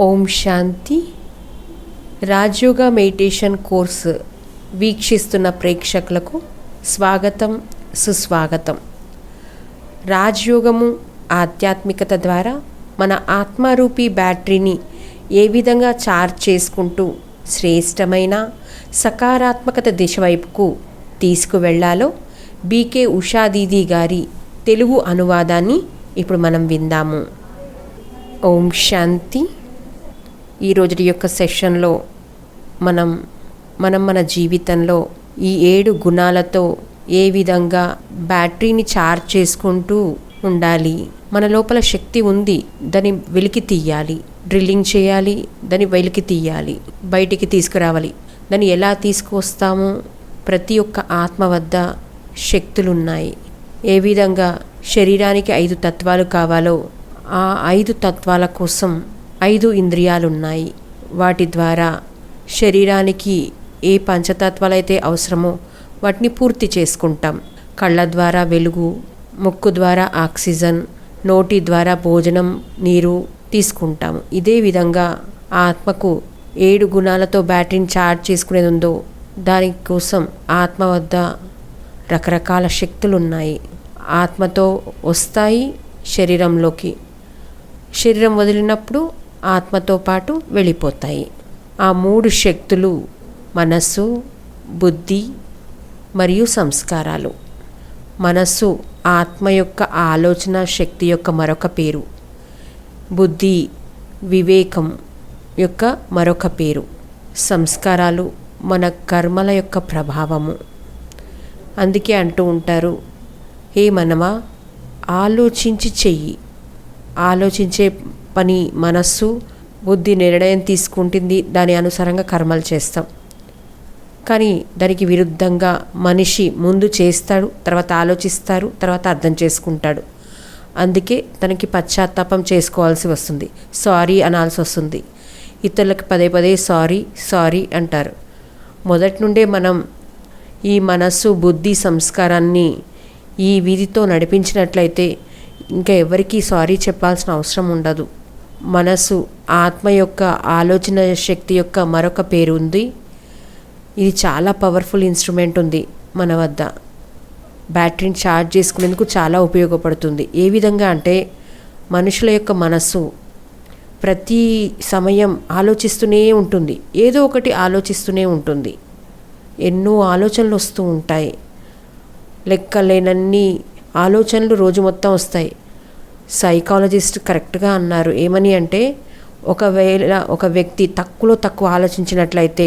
ఓం శాంతి. రాజయోగ meditation course వీక్షిస్తున్న ప్రేక్షకులకు స్వాగతం, సుస్వాగతం. రాజయోగము ఆధ్యాత్మికత ద్వారా మన ఆత్మరూపీ బ్యాటరీని ఏ విధంగా ఛార్జ్ చేసుకుంటూ శ్రేష్టమైన సకారాత్మకత దిశ వైపుకు తీసుకువెళ్లాలో బీకే ఉషా దీదీ గారి తెలుగు అనువాదాన్ని ఇప్పుడు మనం విందాము. ఓం శాంతి. ఈరోజు యొక్క సెషన్లో మనం మన జీవితంలో ఈ 7 గుణాలతో ఏ విధంగా బ్యాటరీని ఛార్జ్ చేసుకుంటూ ఉండాలి. మన లోపల శక్తి ఉంది, దాన్ని వెలికి తీయాలి, డ్రిల్లింగ్ చేయాలి, దాన్ని వెలికి తీయాలి, బయటికి తీసుకురావాలి. దాన్ని ఎలా తీసుకొస్తామో, ప్రతి ఒక్క ఆత్మ వద్ద శక్తులున్నాయి. ఏ విధంగా శరీరానికి 5 తత్వాలు కావాలో ఆ 5 తత్వాల కోసం 5 ఇంద్రియాలున్నాయి. వాటి ద్వారా శరీరానికి ఏ పంచతత్వాలైతే అవసరమో వాటిని పూర్తి చేసుకుంటాం. కళ్ళ ద్వారా వెలుగు, ముక్కు ద్వారా ఆక్సిజన్, నోటి ద్వారా భోజనం, నీరు తీసుకుంటాము. ఇదే విధంగా ఆత్మకు 7 గుణాలతో బ్యాటరీని ఛార్జ్ చేసుకునేది ఉందో దానికోసం ఆత్మ వద్ద రకరకాల శక్తులు ఉన్నాయి. ఆత్మతో వస్తాయి శరీరంలోకి, శరీరం వదిలినప్పుడు ఆత్మతో పాటు వెళ్ళిపోతాయి. ఆ 3 శక్తులు మనస్సు, బుద్ధి మరియు సంస్కారాలు. మనస్సు ఆత్మ యొక్క ఆలోచన శక్తి యొక్క మరొక పేరు. బుద్ధి వివేకం యొక్క మరొక పేరు. సంస్కారాలు మన కర్మల యొక్క ప్రభావము. అందుకే అంటూ ఉంటారు, హే మనమా, ఆలోచించి చెయ్యి. ఆలోచించే పని మనస్సు, బుద్ధి నిర్ణయం తీసుకుంటుంది, దాని అనుసారంగా కర్మలు చేస్తాం. కానీ దానికి విరుద్ధంగా మనిషి ముందు చేస్తాడు, తర్వాత ఆలోచిస్తారు, తర్వాత అర్థం చేసుకుంటాడు. అందుకే తనకి పశ్చాత్తాపం చేసుకోవాల్సి వస్తుంది, సారీ అనాల్సి వస్తుంది. ఇతరులకు పదే పదే సారీ సారీ అంటారు. మొదటి నుండే మనం ఈ మనస్సు, బుద్ధి, సంస్కారాన్ని ఈ విధితో నడిపించినట్లయితే ఇంకా ఎవరికీ సారీ చెప్పాల్సిన అవసరం ఉండదు. మనసు ఆత్మ యొక్క ఆలోచన శక్తి యొక్క మరొక పేరు ఉంది. ఇది చాలా పవర్ఫుల్ ఇన్స్ట్రుమెంట్ ఉంది మన వద్ద. బ్యాటరీని ఛార్జ్ చేసుకునేందుకు చాలా ఉపయోగపడుతుంది. ఏ విధంగా అంటే, మనుషుల యొక్క మనస్సు ప్రతి సమయం ఆలోచిస్తూనే ఉంటుంది, ఏదో ఒకటి ఆలోచిస్తూనే ఉంటుంది. ఎన్నో ఆలోచనలు వస్తూ ఉంటాయి, లెక్కలేనన్ని ఆలోచనలు రోజు మొత్తం వస్తాయి. సైకాలజిస్ట్ కరెక్ట్గా అన్నారు, ఏమని అంటే, ఒకవేళ ఒక వ్యక్తి తక్కువ ఆలోచించినట్లయితే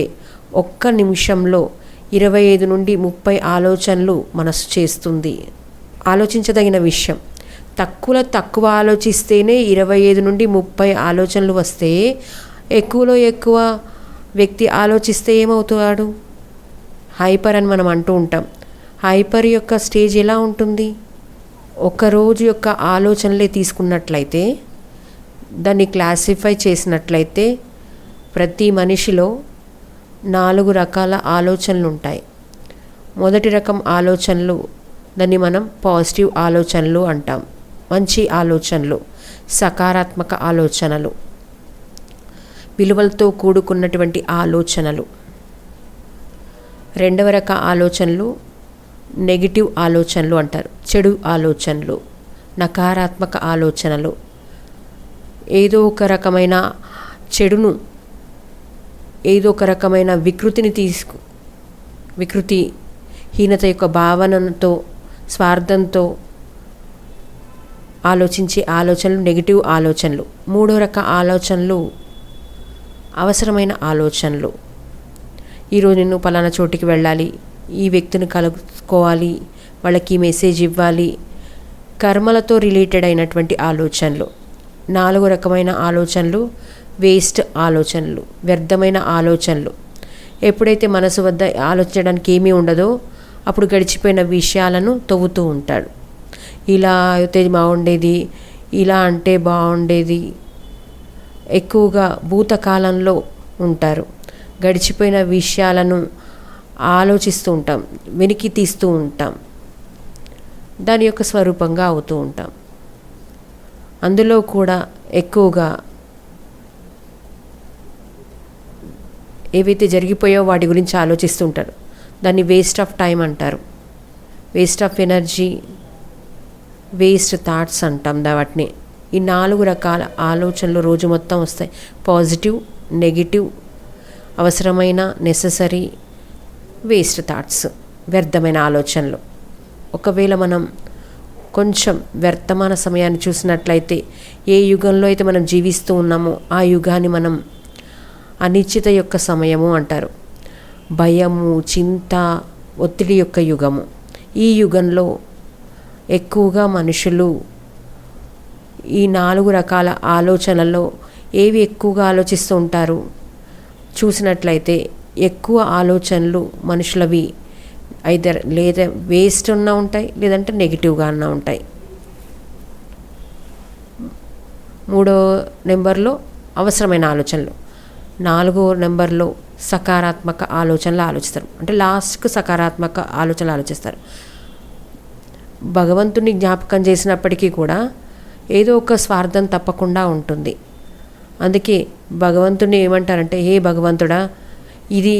ఒక్క నిమిషంలో 25 నుండి 30 ఆలోచనలు మనసు చేస్తుంది. ఆలోచించదగిన విషయం. తక్కువ ఆలోచిస్తేనే 25 నుండి 30 ఆలోచనలు వస్తే, ఎక్కువలో ఎక్కువ వ్యక్తి ఆలోచిస్తే ఏమవుతాడు? హైపర్ అని మనం అంటూ ఉంటాం. హైపర్ యొక్క స్టేజ్ ఎలా ఉంటుంది? ఒకరోజు యొక్క ఆలోచనలే తీసుకున్నట్లయితే, దాన్ని క్లాసిఫై చేసినట్లయితే, ప్రతి మనిషిలో 4 రకాల ఆలోచనలు ఉంటాయి. మొదటి రకం ఆలోచనలు, దాన్ని మనం పాజిటివ్ ఆలోచనలు అంటాం. మంచి ఆలోచనలు, సకారాత్మక ఆలోచనలు, విలువలతో కూడుకున్నటువంటి ఆలోచనలు. రెండవ రక ఆలోచనలు నెగిటివ్ ఆలోచనలు అంటారు. చెడు ఆలోచనలు, నకారాత్మక ఆలోచనలు. ఏదో ఒక రకమైన చెడును, ఏదో ఒక రకమైన వికృతి హీనత యొక్క భావనతో, స్వార్థంతో ఆలోచించే ఆలోచనలు నెగిటివ్ ఆలోచనలు. మూడో రక ఆలోచనలు అవసరమైన ఆలోచనలు. ఈరోజు నేను పలానా చోటికి వెళ్ళాలి, ఈ వ్యక్తిని కలుసుకోవాలి, వాళ్ళకి మెసేజ్ ఇవ్వాలి. కర్మలతో రిలేటెడ్ అయినటువంటి ఆలోచనలు. 4 రకమైన ఆలోచనలు వేస్ట్ ఆలోచనలు, వ్యర్థమైన ఆలోచనలు. ఎప్పుడైతే మనసు వద్ద ఆలోచించడానికి ఏమీ ఉండదో అప్పుడు గడిచిపోయిన విషయాలను తవ్వుతూ ఉంటాడు. ఇలా అయితే బాగుండేది, ఇలా అంటే బాగుండేది. ఎక్కువగా భూతకాలంలో ఉంటారు. గడిచిపోయిన విషయాలను ఆలోచిస్తూ ఉంటాం, వెనక్కి తీస్తూ ఉంటాం, దాని యొక్క స్వరూపంగా అవుతూ ఉంటాం. అందులో కూడా ఎక్కువగా ఏవైతే జరిగిపోయో వాటి గురించి ఆలోచిస్తూ ఉంటారు. దాన్ని వేస్ట్ ఆఫ్ టైం అంటారు, waste of energy, waste thoughts అంటాం వాటిని. ఈ 4 రకాల ఆలోచనలు రోజు మొత్తం వస్తాయి. పాజిటివ్, నెగిటివ్, అవసరమైన, నెససరీ, వేస్ట్ థాట్స్, వ్యర్థమైన ఆలోచనలు. ఒకవేళ మనం కొంచెం వర్తమాన సమయాన్ని చూసినట్లయితే, ఏ యుగంలో అయితే మనం జీవిస్తూ ఉన్నామో ఆ యుగాన్ని మనం అనిశ్చిత యొక్క సమయము అంటారు. భయము, చింత, ఒత్తిడి యొక్క యుగము. ఈ యుగంలో ఎక్కువగా మనుషులు ఈ 4 రకాల ఆలోచనల్లో ఏవి ఎక్కువగా ఆలోచిస్తూ ఉంటారు చూసినట్లయితే, ఎక్కువ ఆలోచనలు మనుషులవి లేదా వేస్ట్ ఉన్నా ఉంటాయి, లేదంటే నెగిటివ్గా అన్నా ఉంటాయి. 3వ నెంబర్లో అవసరమైన ఆలోచనలు, 4వ నెంబర్లో సకారాత్మక ఆలోచనలు ఆలోచిస్తారు. అంటే లాస్ట్కు సకారాత్మక ఆలోచనలు ఆలోచిస్తారు. భగవంతుని జ్ఞాపకం చేసినప్పటికీ కూడా ఏదో ఒక స్వార్థం తప్పకుండా ఉంటుంది. అందుకే భగవంతుని ఏమంటారంటే, హే భగవంతుడా, ఇది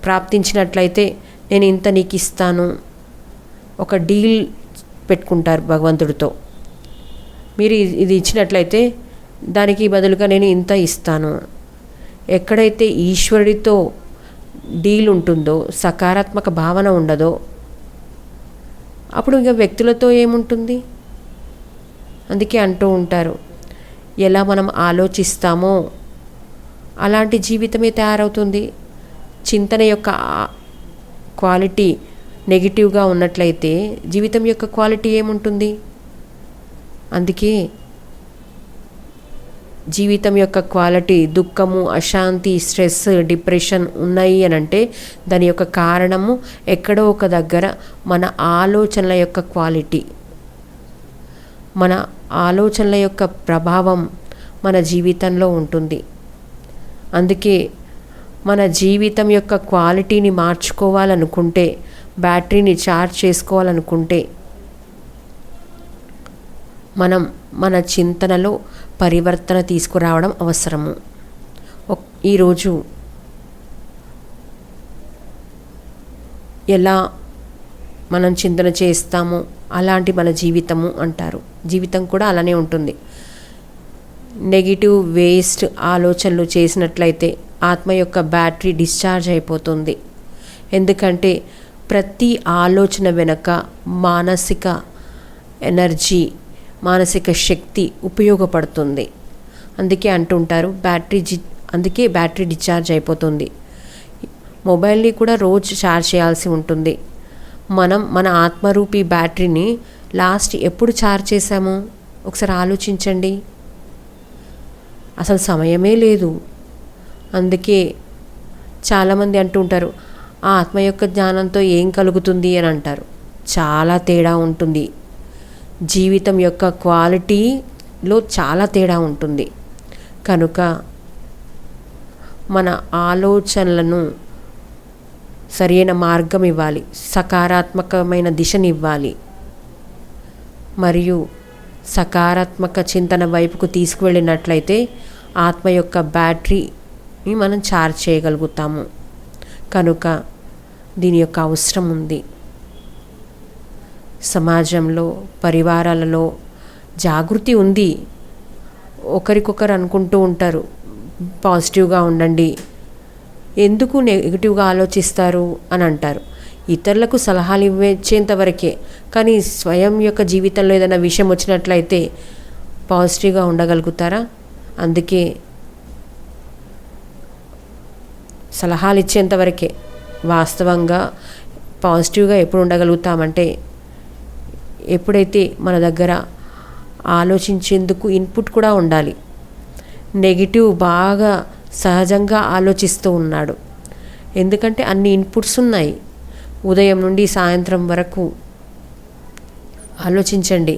ప్రాప్తించినట్లయితే నేను ఇంత నీకు ఇస్తాను, ఒక డీల్ పెట్టుకుంటారు భగవంతుడితో. మీరు ఇది ఇచ్చినట్లయితే దానికి బదులుగా నేను ఇంత ఇస్తాను. ఎక్కడైతే ఈశ్వరుడితో డీల్ ఉంటుందో, సకారాత్మక భావన ఉండదో, అప్పుడు ఇక వ్యక్తులతో ఏముంటుంది? అందుకే అంటూ ఉంటారు, ఎలా మనం ఆలోచిస్తామో అలాంటి జీవితమే తయారవుతుంది. చింతన యొక్క క్వాలిటీ నెగిటివ్గా ఉన్నట్లయితే జీవితం యొక్క క్వాలిటీ ఏముంటుంది? అందుకే జీవితం యొక్క క్వాలిటీ దుఃఖము, అశాంతి, స్ట్రెస్, డిప్రెషన్ ఉన్నాయి అని అంటే దాని యొక్క కారణము ఎక్కడో ఒక దగ్గర మన ఆలోచనల యొక్క క్వాలిటీ, మన ఆలోచనల యొక్క ప్రభావం మన జీవితంలో ఉంటుంది. అందుకే మన జీవితం యొక్క క్వాలిటీని మార్చుకోవాలనుకుంటే, బ్యాటరీని ఛార్జ్ చేసుకోవాలనుకుంటే మనం మన చింతనలో పరివర్తన తీసుకురావడం అవసరము. ఈరోజు ఎలా మనం చింతన చేస్తామో అలాంటి మన జీవితము అంటారు. జీవితం కూడా అలానే ఉంటుంది. నెగిటివ్ వేస్ట్ ఆలోచనలు చేసినట్లయితే ఆత్మ యొక్క బ్యాటరీ డిశ్చార్జ్ అయిపోతుంది. ఎందుకంటే ప్రతి ఆలోచన వెనుక మానసిక ఎనర్జీ, మానసిక శక్తి ఉపయోగపడుతుంది. అందుకే అంటుంటారు అందుకే బ్యాటరీ డిశ్చార్జ్ అయిపోతుంది. మొబైల్ని కూడా రోజు ఛార్జ్ చేయాల్సి ఉంటుంది. మనం మన ఆత్మరూపీ బ్యాటరీని లాస్ట్ ఎప్పుడు ఛార్జ్ చేశామో ఒకసారి ఆలోచించండి. అసలు సమయమే లేదు. అందుకే చాలామంది అంటూ ఉంటారు, ఆ ఆత్మ యొక్క జ్ఞానంతో ఏం కలుగుతుంది అని అంటారు. చాలా తేడా ఉంటుంది. జీవితం యొక్క క్వాలిటీలో చాలా తేడా ఉంటుంది. కనుక మన ఆలోచనలను సరైన మార్గం ఇవ్వాలి, సకారాత్మకమైన దిశనివ్వాలి, మరియు సకారాత్మక చింతన వైపుకు తీసుకువెళ్ళినట్లయితే ఆత్మ యొక్క బ్యాటరీని మనం ఛార్జ్ చేయగలుగుతాము. కనుక దీని యొక్క అవసరం ఉంది. సమాజంలో, పరివారాలలో జాగృతి ఉంది. ఒకరికొకరు అనుకుంటూ ఉంటారు, పాజిటివ్గా ఉండండి, ఎందుకు నెగిటివ్గా ఆలోచిస్తారు అని అంటారు. ఇతరులకు సలహాలు ఇచ్చేంత వరకే, కానీ స్వయం యొక్క జీవితంలో ఏదైనా విషయం వచ్చినట్లయితే పాజిటివ్గా ఉండగలుగుతారా? అందుకే సలహాలు ఇచ్చేంత వరకే. వాస్తవంగా పాజిటివ్గా ఎప్పుడు ఉండగలుగుతామంటే ఎప్పుడైతే మన దగ్గర ఆలోచించేందుకు ఇన్పుట్ కూడా ఉండాలి. నెగిటివ్ బాగా సహజంగా ఆలోచిస్తూ ఉన్నాడు, ఎందుకంటే అన్ని ఇన్పుట్స్ ఉన్నాయి. ఉదయం నుండి సాయంత్రం వరకు ఆలోచించండి,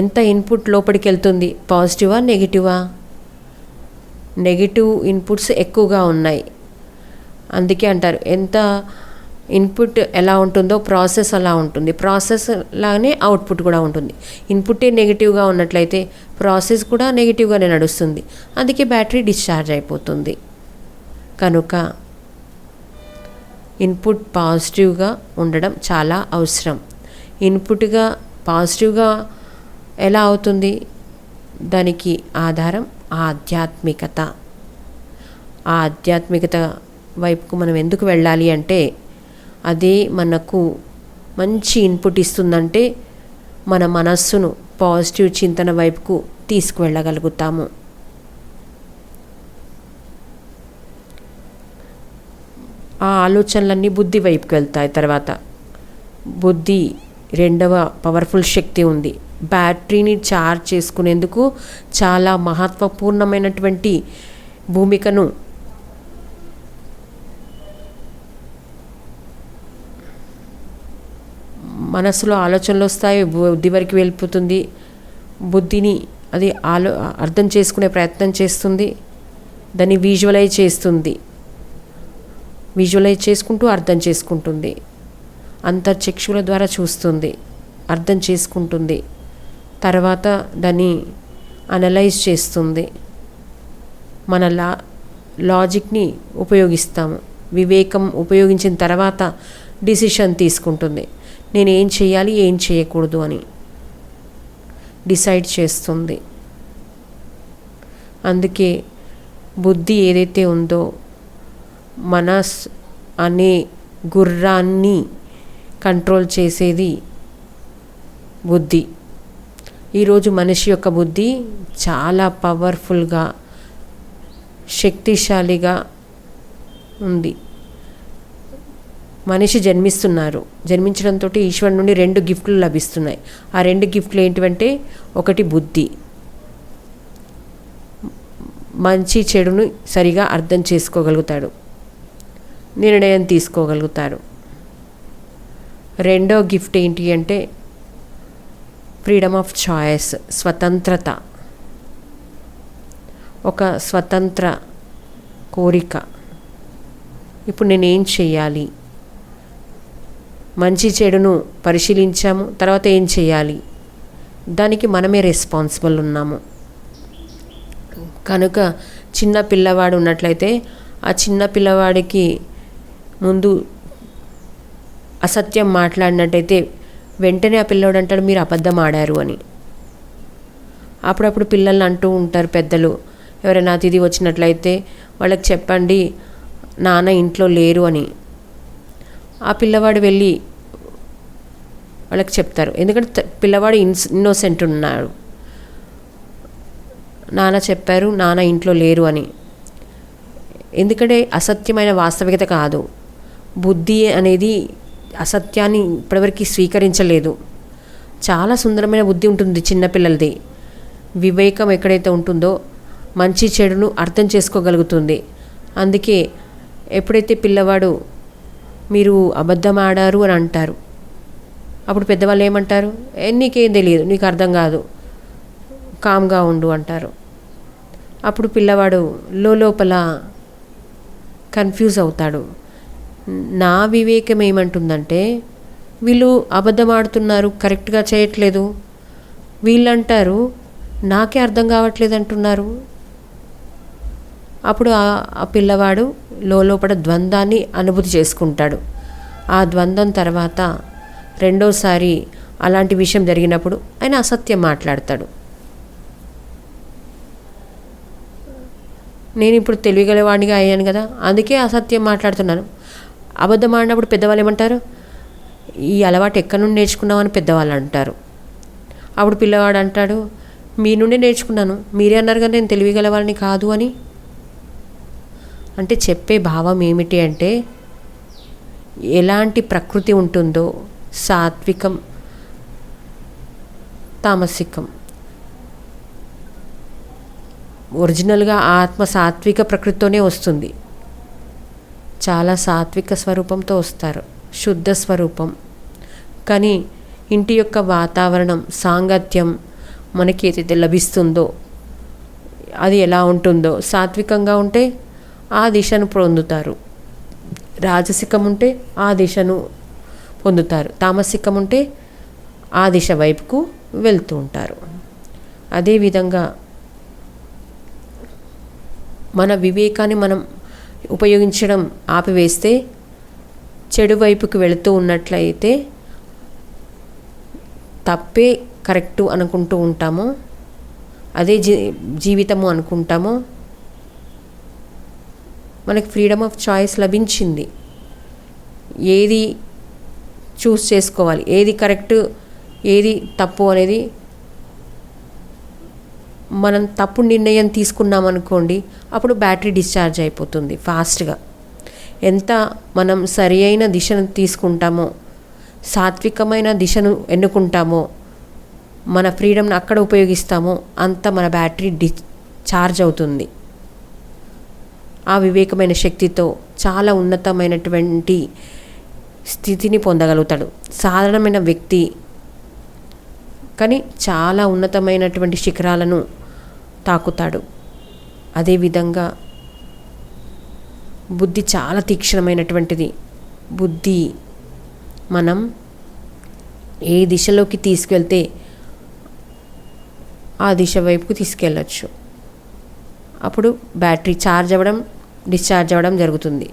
ఎంత ఇన్పుట్ లోపలికి వెళ్తుంది, పాజిటివా నెగిటివా? నెగిటివ్ ఇన్పుట్స్ ఎక్కువగా ఉన్నాయి. అందుకే అంటారు, ఎంత ఇన్పుట్ ఎలా ఉంటుందో ప్రాసెస్ అలా ఉంటుంది, ప్రాసెస్ లానే అవుట్పుట్ కూడా ఉంటుంది. ఇన్పుటే నెగిటివ్గా ఉన్నట్లయితే ప్రాసెస్ కూడా నెగిటివ్గానే నడుస్తుంది. అందుకే బ్యాటరీ డిశ్చార్జ్ అయిపోతుంది. కనుక ఇన్పుట్ పాజిటివ్గా ఉండడం చాలా అవసరం. ఇన్పుట్గా పాజిటివ్గా ఎలా అవుతుంది? దానికి ఆధారం ఆధ్యాత్మికత. ఆ ఆధ్యాత్మికత వైపుకు మనం ఎందుకు వెళ్ళాలి అంటే, అదే మనకు మంచి ఇన్పుట్ ఇస్తుందంటే మన మనస్సును పాజిటివ్ చింతన వైపుకు తీసుకువెళ్ళగలుగుతాము. ఆ ఆలోచనలన్నీ బుద్ధి వైపుకి వెళ్తాయి. తర్వాత బుద్ధి రెండవ పవర్ఫుల్ శక్తి ఉంది. బ్యాటరీని ఛార్జ్ చేసుకునేందుకు చాలా మహత్వపూర్ణమైనటువంటి భూమికను మనసులో ఆలోచనలు వస్తాయి, బుద్ధి వరకు వెళ్ళిపోతుంది. బుద్ధిని అది అర్థం చేసుకునే ప్రయత్నం చేస్తుంది, దాన్ని విజువలైజ్ చేస్తుంది, విజువలైజ్ చేసుకుంటూ అర్థం చేసుకుంటుంది, అంతర్చక్షుల ద్వారా చూస్తుంది, అర్థం చేసుకుంటుంది, తర్వాత దాన్ని అనలైజ్ చేస్తుంది. మన లాజిక్ని ఉపయోగిస్తాము. వివేకం ఉపయోగించిన తర్వాత డిసిషన్ తీసుకుంటుంది. నేను ఏం చేయాలి, ఏం చేయకూడదు అని డిసైడ్ చేస్తుంది. అందుకే బుద్ధి ఏదైతే ఉందో మనస్ అనే గుర్రాన్ని కంట్రోల్ చేసేది బుద్ధి. ఈరోజు మనిషి యొక్క బుద్ధి చాలా పవర్ఫుల్గా, శక్తిశాలిగా ఉంది. మనిషి జన్మించడంతో ఈశ్వరు నుండి 2 గిఫ్ట్లు లభిస్తున్నాయి. ఆ 2 గిఫ్ట్లు ఏంటివంటే, ఒకటి బుద్ధి, మంచి చెడును సరిగా అర్థం చేసుకోగలుగుతాడు, నిర్ణయం తీసుకోగలుగుతారు. రెండో గిఫ్ట్ ఏంటి అంటే ఫ్రీడమ్ ఆఫ్ చాయిస్, స్వతంత్రత, ఒక స్వతంత్ర కోరిక. ఇప్పుడు నేనేం చేయాలి, మంచి చెడును పరిశీలించాము, తర్వాత ఏం చేయాలి, దానికి మనమే రెస్పాన్సిబుల్ ఉన్నాము. కనుక చిన్న పిల్లవాడు ఉన్నట్లయితే ఆ చిన్న పిల్లవాడికి ముందు అసత్యం మాట్లాడినట్టయితే వెంటనే ఆ పిల్లవాడు అంటాడు మీరు అబద్ధం ఆడారు అని. అప్పుడప్పుడు పిల్లల్ని అంటూ ఉంటారు పెద్దలు, ఎవరైనా అతిథి వచ్చినట్లయితే వాళ్ళకి చెప్పండి నాన్న ఇంట్లో లేరు అని. ఆ పిల్లవాడు వెళ్ళి వాళ్ళకి చెప్తారు, ఎందుకంటే పిల్లవాడు ఇన్నోసెంట్ ఉన్నాడు. నాన్న చెప్పారు నాన్న ఇంట్లో లేరు అని. ఎందుకంటే అసత్యమైన వాస్తవికత కాదు. బుద్ధి అనేది అసత్యాన్ని ఇప్పటివరకు స్వీకరించలేదు. చాలా సుందరమైన బుద్ధి ఉంటుంది చిన్నపిల్లలది. వివేకం ఎక్కడైతే ఉంటుందో మంచి చెడును అర్థం చేసుకోగలుగుతుంది. అందుకే ఎప్పుడైతే పిల్లవాడు మీరు అబద్ధం ఆడారు అని అంటారు, అప్పుడు పెద్దవాళ్ళు ఏమంటారు, నీకేం తెలియదు, నీకు అర్థం కాదు, కామ్గా ఉండు అంటారు. అప్పుడు పిల్లవాడు లోపల కన్ఫ్యూజ్ అవుతాడు. నా వివేకం ఏమంటుందంటే వీళ్ళు అబద్ధం ఆడుతున్నారు, కరెక్ట్గా చేయట్లేదు, వీళ్ళంటారు నాకే అర్థం కావట్లేదు అంటున్నారు. అప్పుడు ఆ పిల్లవాడు లోపల ద్వంద్వాన్ని అనుభూతి చేసుకుంటాడు. ఆ ద్వంద్వం తర్వాత రెండోసారి అలాంటి విషయం జరిగినప్పుడు ఆయన అసత్యం మాట్లాడతాడు. నేను ఇప్పుడు తెలివిగలవాడిగా అయ్యాను కదా, అందుకే అసత్యం మాట్లాడుతున్నాను. అబద్ధం ఆడినప్పుడు పెద్దవాళ్ళు ఏమంటారు, ఈ అలవాటు ఎక్కడి నుండి నేర్చుకున్నామని పెద్దవాళ్ళు అంటారు. అప్పుడు పిల్లవాడు అంటాడు మీ నుండి నేర్చుకున్నాను, మీరే అన్నారు కదా నేను తెలివిగలవాడిని కాదు అని. అంటే చెప్పే భావం ఏమిటి అంటే ఎలాంటి ప్రకృతి ఉంటుందో సాత్వికం, తామసికం. ఒరిజినల్గా ఆత్మ సాత్విక ప్రకృతితోనే వస్తుంది. చాలా సాత్విక స్వరూపంతో వస్తారు, శుద్ధ స్వరూపం. కానీ ఇంటి యొక్క వాతావరణం, సాంగత్యం మనకి ఏదైతే లభిస్తుందో అది ఎలా ఉంటుందో, సాత్వికంగా ఉంటే ఆ దిశను పొందుతారు, రాజసికం ఉంటే ఆ దిశను పొందుతారు, తామసికం ఉంటే ఆ దిశ వైపుకు వెళ్తూ ఉంటారు. అదేవిధంగా మన వివేకాన్ని మనం ఉపయోగించడం ఆపివేస్తే చెడు వైపుకి వెళుతూ ఉన్నట్లయితే తప్పే కరెక్టు అనుకుంటూ ఉంటామో, అదే జీవితము అనుకుంటామో. మనకి ఫ్రీడమ్ ఆఫ్ చాయిస్ లభించింది. ఏది చూస్ చేసుకోవాలి, ఏది కరెక్ట్, ఏది తప్పు అనేది. మనం తప్పు నిర్ణయం తీసుకున్నామనుకోండి, అప్పుడు బ్యాటరీ డిశ్చార్జ్ అయిపోతుంది ఫాస్ట్గా. ఎంత మనం సరి అయిన దిశను తీసుకుంటామో, సాత్వికమైన దిశను ఎన్నుకుంటామో, మన ఫ్రీడమ్ని అక్కడ ఉపయోగిస్తామో, అంత మన బ్యాటరీ డిశ్చార్జ్ అవుతుంది. ఆ వివేకమైన శక్తితో చాలా ఉన్నతమైనటువంటి స్థితిని పొందగలుగుతాడు. సాధారణమైన వ్యక్తి కానీ చాలా ఉన్నతమైనటువంటి శిఖరాలను తాకుతాడు. అదేవిధంగా బుద్ధి చాలా తీక్షణమైనటువంటిది. బుద్ధి మనం ఏ దిశలోకి తీసుకెళ్తే ఆ దిశ వైపుకు తీసుకెళ్ళచ్చు. అప్పుడు బ్యాటరీ ఛార్జ్ అవ్వడం, డిశ్చార్జ్ అవ్వడం జరుగుతుంది.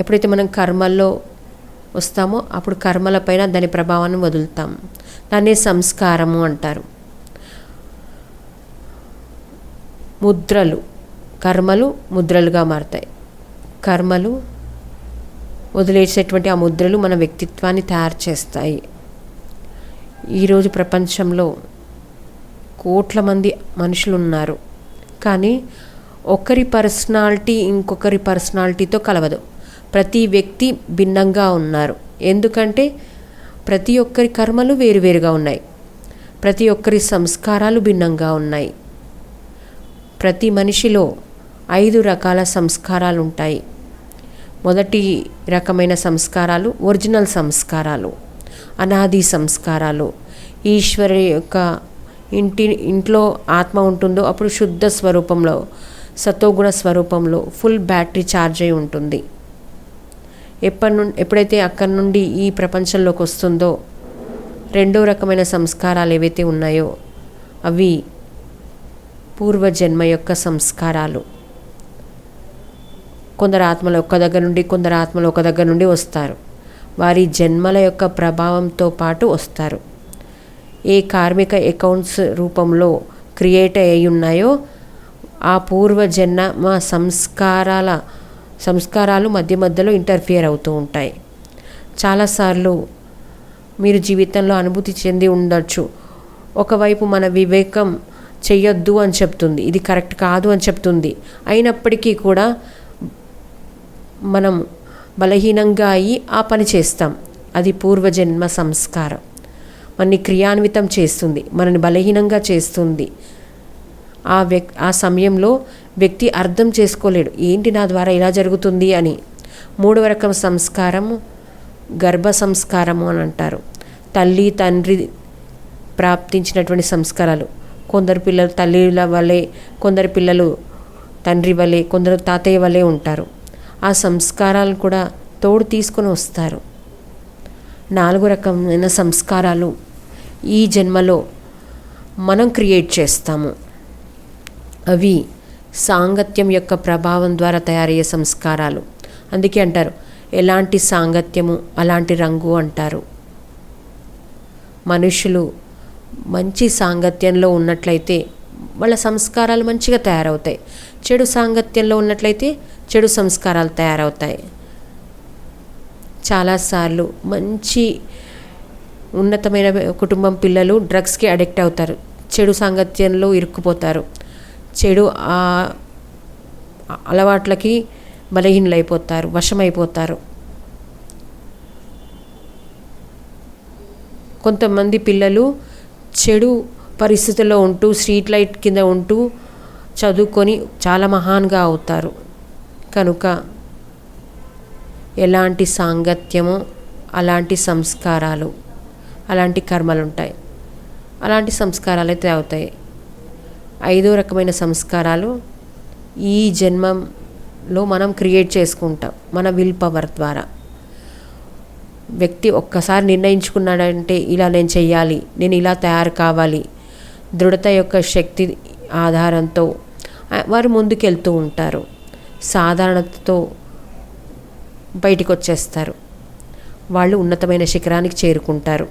ఎప్పుడైతే మనం కర్మల్లో వస్తామో అప్పుడు కర్మలపైన దాని ప్రభావాన్ని వదులుతాం. దాన్నే సంస్కారము అంటారు. ముద్రలు, కర్మలు ముద్రలుగా మారుతాయి. కర్మలు వదిలేసేటువంటి ఆ ముద్రలు మన వ్యక్తిత్వాన్ని తయారు చేస్తాయి. ఈరోజు ప్రపంచంలో కోట్ల మంది మనుషులు ఉన్నారు, కానీ ఒకరి పర్సనాలిటీ ఇంకొకరి పర్సనాలిటీతో కలవదు. ప్రతి వ్యక్తి భిన్నంగా ఉన్నారు. ఎందుకంటే ప్రతి ఒక్కరి కర్మలు వేరువేరుగా ఉన్నాయి. ప్రతి ఒక్కరి సంస్కారాలు భిన్నంగా ఉన్నాయి. ప్రతి మనిషిలో 5 రకాల సంస్కారాలు ఉంటాయి. మొదటి రకమైన సంస్కారాలు ఒరిజినల్ సంస్కారాలు, అనాది సంస్కారాలు. ఈశ్వరు యొక్క ఇంట్లో ఆత్మ ఉంటుందో అప్పుడు శుద్ధ స్వరూపంలో, సతోగుణ స్వరూపంలో ఫుల్ బ్యాటరీ ఛార్జ్ అయి ఉంటుంది. ఎప్పుడైతే అక్కడి నుండి ఈ ప్రపంచంలోకి వస్తుందో, రెండో రకమైన సంస్కారాలు ఏవైతే ఉన్నాయో అవి పూర్వజన్మ యొక్క సంస్కారాలు. కొందరు ఆత్మలు ఒక దగ్గర నుండి, కొందరు ఆత్మలు ఒక దగ్గర నుండి వస్తారు. వారి జన్మల యొక్క ప్రభావంతో పాటు వస్తారు. ఏ కార్మిక అకౌంట్స్ రూపంలో క్రియేట్ అయి ఉన్నాయో ఆ పూర్వజన్మ సంస్కారాలు మధ్య మధ్యలో ఇంటర్ఫియర్ అవుతూ ఉంటాయి. చాలాసార్లు మీరు జీవితంలో అనుభూతి చెంది ఉండొచ్చు. ఒకవైపు మన వివేకం చెయ్యొద్దు అని చెప్తుంది, ఇది కరెక్ట్ కాదు అని చెప్తుంది. అయినప్పటికీ కూడా మనం బలహీనంగా అయ్యి ఆ పని చేస్తాం. అది పూర్వజన్మ సంస్కారం మనని క్రియాన్వితం చేస్తుంది, మనని బలహీనంగా చేస్తుంది. ఆ సమయంలో వ్యక్తి అర్థం చేసుకోలేడు, ఏంటి నా ద్వారా ఇలా జరుగుతుంది అని. 3వ రకం సంస్కారము గర్భ సంస్కారము అని అంటారు. తల్లి తండ్రి ప్రాప్తించినటువంటి సంస్కారాలు. కొందరు పిల్లలు తల్లిల వలె, కొందరు పిల్లలు తండ్రి వలె, కొందరు తాతయ్య వలె ఉంటారు. ఆ సంస్కారాలు కూడా తోడు తీసుకొని వస్తారు. 4వ రకమైన సంస్కారాలు ఈ జన్మలో మనం క్రియేట్ చేస్తాము. అవి సాంగత్యం యొక్క ప్రభావం ద్వారా తయారయ్యే సంస్కారాలు. అందుకే అంటారు ఎలాంటి సాంగత్యము అలాంటి రంగు అంటారు. మనుషులు మంచి సాంగత్యంలో ఉన్నట్లయితే వాళ్ళ సంస్కారాలు మంచిగా తయారవుతాయి. చెడు సాంగత్యంలో ఉన్నట్లయితే చెడు సంస్కారాలు తయారవుతాయి. చాలాసార్లు మంచి ఉన్నతమైన కుటుంబం పిల్లలు డ్రగ్స్కి అడిక్ట్ అవుతారు, చెడు సాంగత్యంలో ఇరుక్కుపోతారు, చెడు అలవాట్లకి బలహీనలైపోతారు, వశమైపోతారు. కొంతమంది పిల్లలు చెడు పరిస్థితుల్లో ఉంటూ స్ట్రీట్ లైట్ కింద ఉంటూ చదువుకొని చాలా మహాన్గా అవుతారు. కనుక ఎలాంటి సాంగత్యమో అలాంటి సంస్కారాలు, అలాంటి కర్మలు ఉంటాయి, అలాంటి సంస్కారాలు అయితే అవుతాయి. 5వ రకమైన సంస్కారాలు ఈ జన్మలో మనం క్రియేట్ చేసుకుంటాం మన విల్ పవర్ ద్వారా. వ్యక్తి ఒక్కసారి నిర్ణయించుకున్నాడంటే ఇలా నేను చెయ్యాలి, నేను ఇలా తయారు కావాలి, దృఢత యొక్క శక్తి ఆధారంతో వారు ముందుకెళ్తూ ఉంటారు. సాధారణతతో బయటికి వచ్చేస్తారు. వాళ్ళు ఉన్నతమైన శిఖరానికి చేరుకుంటారు.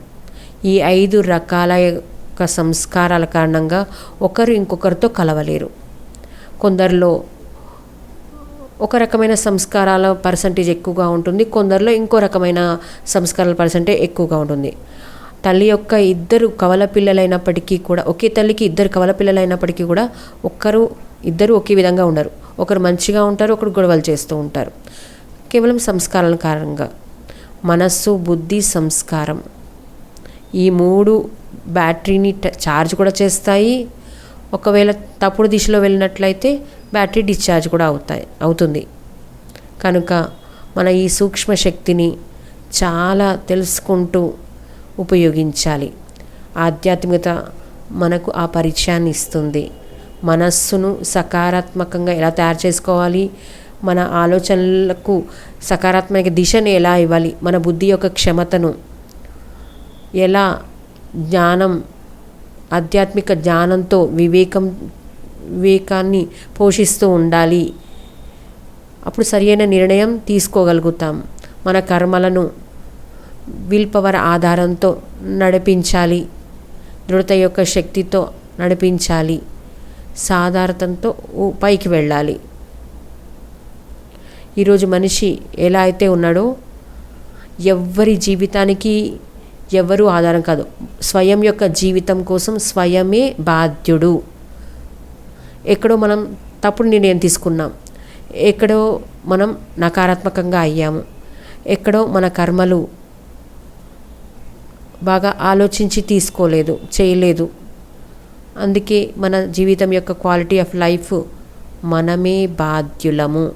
ఈ 5 రకాల యొక్క సంస్కారాల కారణంగా ఒకరు ఇంకొకరితో కలవలేరు. కొందరిలో ఒక రకమైన సంస్కారాల పర్సంటేజ్ ఎక్కువగా ఉంటుంది, కొందరిలో ఇంకో రకమైన సంస్కారాల పర్సంటేజ్ ఎక్కువగా ఉంటుంది. తల్లి యొక్క 2 కవల పిల్లలైనప్పటికీ కూడా, ఒకే తల్లికి 2 కవల పిల్లలైనప్పటికీ కూడా ఇద్దరు ఒకే విధంగా ఉండరు. ఒకరు మంచిగా ఉంటారు, ఒకరు గొడవలు చేస్తూ ఉంటారు. కేవలం సంస్కారాల కారణంగా. మనస్సు, బుద్ధి, సంస్కారం ఈ 3 బ్యాటరీని ఛార్జ్ కూడా చేస్తాయి. ఒకవేళ తప్పుడు దిశలో వెళ్ళినట్లయితే బ్యాటరీ డిశ్చార్జ్ కూడా అవుతుంది. కనుక మన ఈ సూక్ష్మ శక్తిని చాలా తెలుసుకుంటూ ఉపయోగించాలి. ఆధ్యాత్మికత మనకు ఆ పరిచయాన్ని ఇస్తుంది. మనస్సును సకారాత్మకంగా ఎలా తయారు చేసుకోవాలి, మన ఆలోచనలకు సకారాత్మక దిశను ఎలా ఇవ్వాలి, మన బుద్ధి యొక్క క్షమతను ఎలా ఆధ్యాత్మిక జ్ఞానంతో వివేకాన్ని పోషిస్తూ ఉండాలి. అప్పుడు సరియైన నిర్ణయం తీసుకోగలుగుతాం. మన కర్మలను విల్ పవర్ ఆధారంతో నడిపించాలి. దృఢత యొక్క శక్తితో నడిపించాలి. సాధారణతో పైకి వెళ్ళాలి. ఈరోజు మనిషి ఎలా అయితే ఉన్నాడో, ఎవ్వరి జీవితానికి ఎవరు ఆధారం కాదు. స్వయం యొక్క జీవితం కోసం స్వయమే బాధ్యుడు. ఎక్కడో మనం తప్పుడు నిర్ణయం తీసుకున్నాం, ఎక్కడో మనం నకారాత్మకంగా అయ్యాము, ఎక్కడో మన కర్మలు బాగా ఆలోచించి చేయలేదు. అందుకే మన జీవితం యొక్క క్వాలిటీ ఆఫ్ లైఫ్ మనమే బాధ్యులము.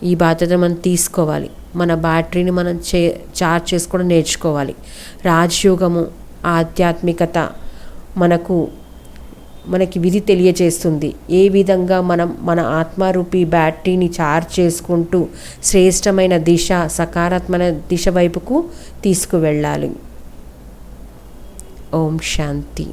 ఈ బాధ్యత మనం తీసుకోవాలి. మన బ్యాటరీని మనం చార్జ్ చేసుకోవడం నేర్చుకోవాలి. రాజయోగము, ఆధ్యాత్మికత మనకి విధి తెలియజేస్తుంది. ఏ విధంగా మనం మన ఆత్మారూపి బ్యాటరీని చార్జ్ చేసుకుంటూ శ్రేష్టమైన దిశ, సకారాత్మక దిశ వైపుకు తీసుకువెళ్ళాలి. ఓం శాంతి.